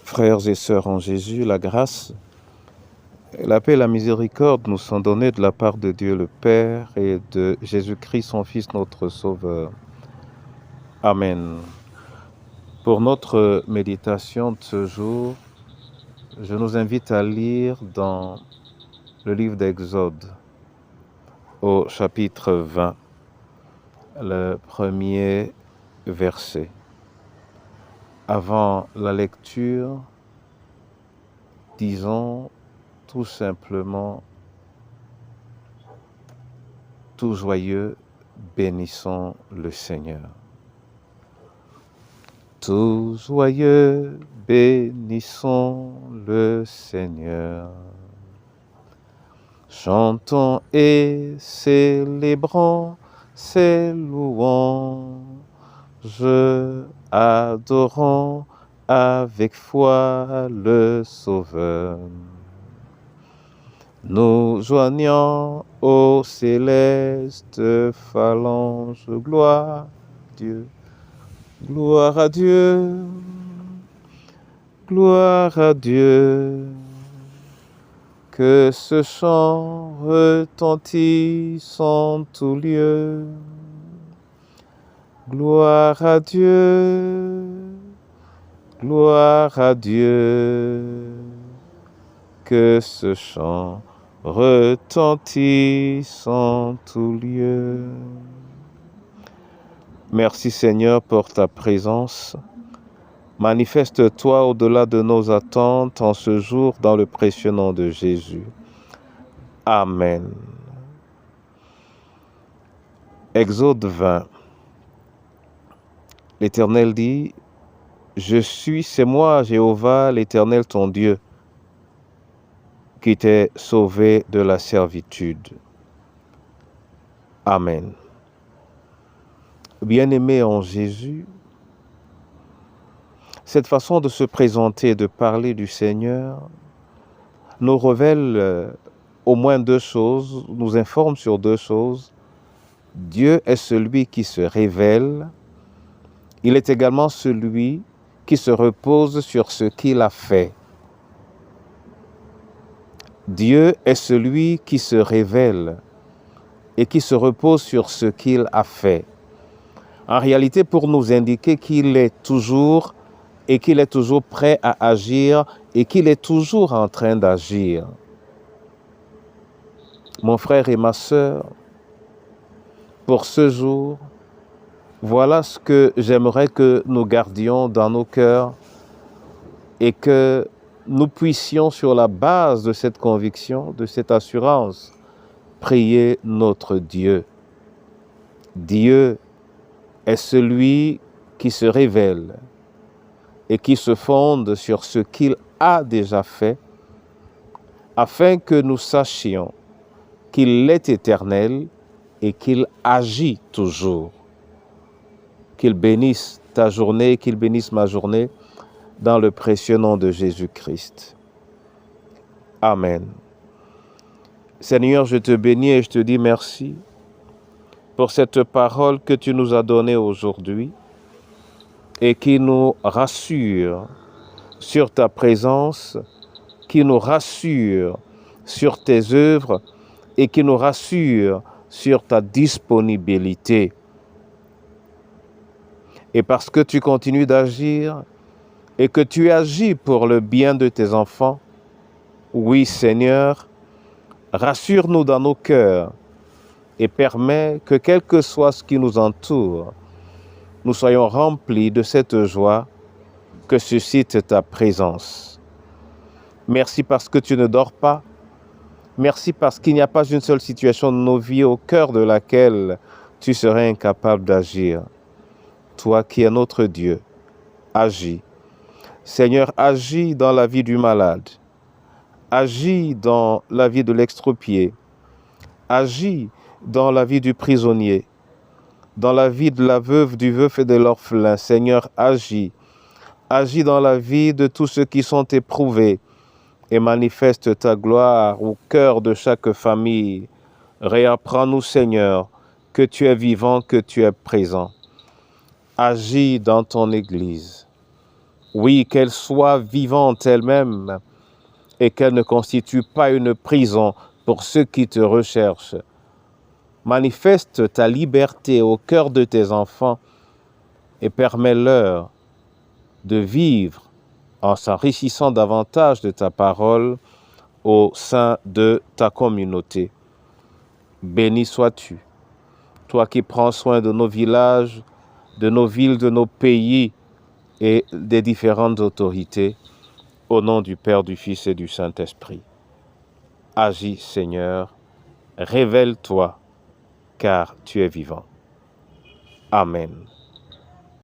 Frères et sœurs en Jésus, la grâce, la paix et la miséricorde nous sont données de la part de Dieu le Père et de Jésus-Christ, son Fils, notre Sauveur. Amen. Pour notre méditation de ce jour, je nous invite à lire dans le livre d'Exode, au chapitre 20, le premier verset. Avant la lecture, disons tout simplement, tout joyeux, bénissons le Seigneur. Tout joyeux, bénissons le Seigneur. Chantons et célébrons ses louanges, adorons avec foi le Sauveur. Nous joignons aux célestes phalanges, gloire à Dieu, gloire à Dieu, gloire à Dieu. Que ce chant retentisse en tout lieu. Gloire à Dieu, gloire à Dieu. Que ce chant retentisse en tout lieu. Merci Seigneur pour ta présence. Manifeste-toi au-delà de nos attentes en ce jour dans le précieux nom de Jésus. Amen. Exode 20. L'Éternel dit, « c'est moi, Jéhovah, l'Éternel ton Dieu, qui t'ai sauvé de la servitude. » Amen. Bien-aimés en Jésus, cette façon de se présenter, de parler du Seigneur, nous révèle au moins deux choses, nous informe sur deux choses. Dieu est celui qui se révèle. Il est également celui qui se repose sur ce qu'il a fait. Dieu est celui qui se révèle et qui se repose sur ce qu'il a fait. En réalité, pour nous indiquer qu'il est toujours et qu'il est toujours prêt à agir et qu'il est toujours en train d'agir. Mon frère et ma sœur, pour ce jour, voilà ce que j'aimerais que nous gardions dans nos cœurs et que nous puissions, sur la base de cette conviction, de cette assurance, prier notre Dieu. Dieu est celui qui se révèle et qui se fonde sur ce qu'il a déjà fait, afin que nous sachions qu'il est éternel et qu'il agit toujours. Qu'il bénisse ta journée, qu'il bénisse ma journée, dans le précieux nom de Jésus-Christ. Amen. Seigneur, je te bénis et je te dis merci pour cette parole que tu nous as donnée aujourd'hui et qui nous rassure sur ta présence, qui nous rassure sur tes œuvres et qui nous rassure sur ta disponibilité. Et parce que tu continues d'agir et que tu agis pour le bien de tes enfants, oui Seigneur, rassure-nous dans nos cœurs et permets que quel que soit ce qui nous entoure, nous soyons remplis de cette joie que suscite ta présence. Merci parce que tu ne dors pas. Merci parce qu'il n'y a pas une seule situation de nos vies au cœur de laquelle tu serais incapable d'agir. Toi qui es notre Dieu, agis. Seigneur, agis dans la vie du malade. Agis dans la vie de l'extropié. Agis dans la vie du prisonnier. Dans la vie de la veuve, du veuf et de l'orphelin. Seigneur, agis. Agis dans la vie de tous ceux qui sont éprouvés et manifeste ta gloire au cœur de chaque famille. Réapprends-nous, Seigneur, que tu es vivant, que tu es présent. Agis dans ton Église. Oui, qu'elle soit vivante elle-même et qu'elle ne constitue pas une prison pour ceux qui te recherchent. Manifeste ta liberté au cœur de tes enfants et permets-leur de vivre en s'enrichissant davantage de ta parole au sein de ta communauté. Béni sois-tu, toi qui prends soin de nos villages, de nos villes, de nos pays et des différentes autorités, au nom du Père, du Fils et du Saint-Esprit. Agis, Seigneur, révèle-toi, car tu es vivant. Amen.